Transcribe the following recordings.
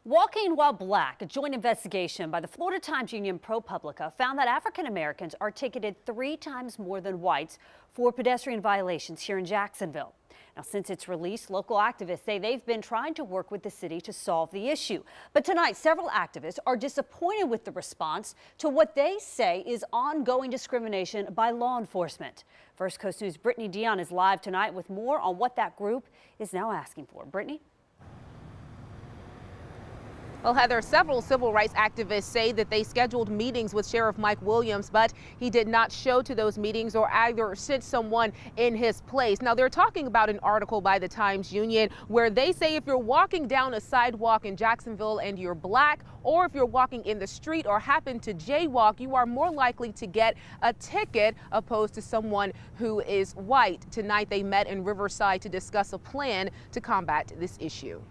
Walking while black, a joint investigation by the Florida Times Union ProPublica found that African Americans are ticketed 3 times more than whites for pedestrian violations here in Jacksonville. Now, since its release, local activists say they've been trying to work with the city to solve the issue. But tonight, several activists are disappointed with the response to what they say is ongoing discrimination by law enforcement. First Coast News' Brittany Dion is live tonight with more on what that group is now asking for. Brittany? Well, Heather, several civil rights activists say that they scheduled meetings with Sheriff Mike Williams, but he did not show to those meetings or either sent someone in his place. Now, they're talking about an article by the Times Union where they say if you're walking down a sidewalk in Jacksonville and you're black, or if you're walking in the street or happen to jaywalk, you are more likely to get a ticket opposed to someone who is white. Tonight, they met in Riverside to discuss a plan to combat this issue.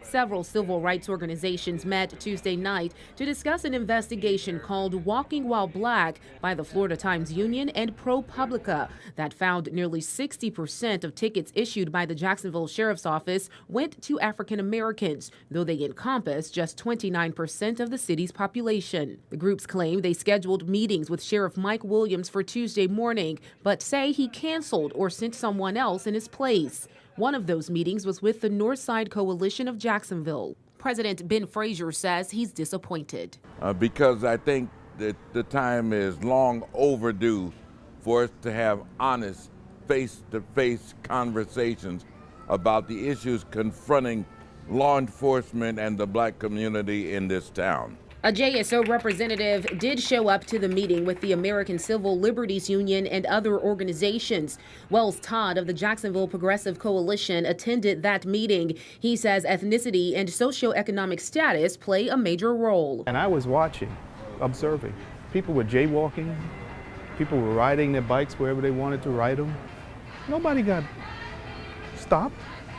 Several civil rights organizations met Tuesday night to discuss an investigation called Walking While Black by the Florida Times Union and ProPublica that found nearly 60% of tickets issued by the Jacksonville Sheriff's Office went to African Americans, though they encompass just 29% of the city's population. The groups claim they scheduled meetings with Sheriff Mike Williams for Tuesday morning, but say he canceled or sent someone else in his place. One of those meetings was with the Northside Coalition of Jacksonville. President Ben Frazier says he's disappointed. Because I think that the time is long overdue for us to have honest, face-to-face conversations about the issues confronting law enforcement and the black community in this town. A JSO representative did show up to the meeting with the American Civil Liberties Union and other organizations. Wells Todd of the Jacksonville Progressive Coalition attended that meeting. He says ethnicity and socioeconomic status play a major role. And I was watching, observing. People were jaywalking. People were riding their bikes wherever they wanted to ride them. Nobody got stopped.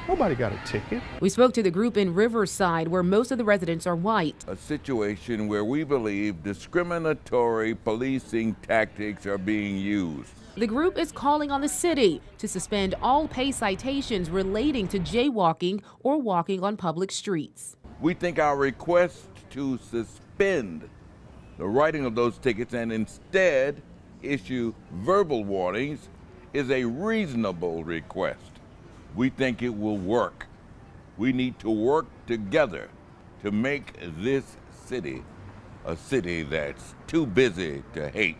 Nobody got a ticket. We spoke to the group in Riverside, where most of the residents are white. A situation where we believe discriminatory policing tactics are being used. The group is calling on the city to suspend all pay citations relating to jaywalking or walking on public streets. We think our request to suspend the writing of those tickets and instead issue verbal warnings is a reasonable request. We think it will work. We need to work together to make this city a city that's too busy to hate.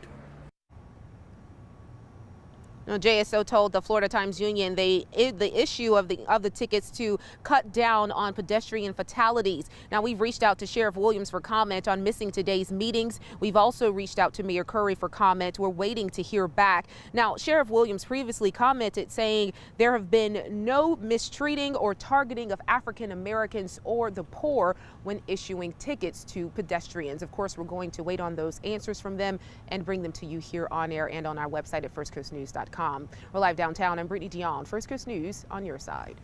Now, JSO told the Florida Times Union the issue of the tickets to cut down on pedestrian fatalities. Now, we've reached out to Sheriff Williams for comment on missing today's meetings. We've also reached out to Mayor Curry for comment. We're waiting to hear back. Now, Sheriff Williams previously commented saying there have been no mistreating or targeting of African Americans or the poor when issuing tickets to pedestrians. Of course, we're going to wait on those answers from them and bring them to you here on air and on our website at firstcoastnews.com. We're live downtown. I'm Brittany Dion, First Coast News on your side.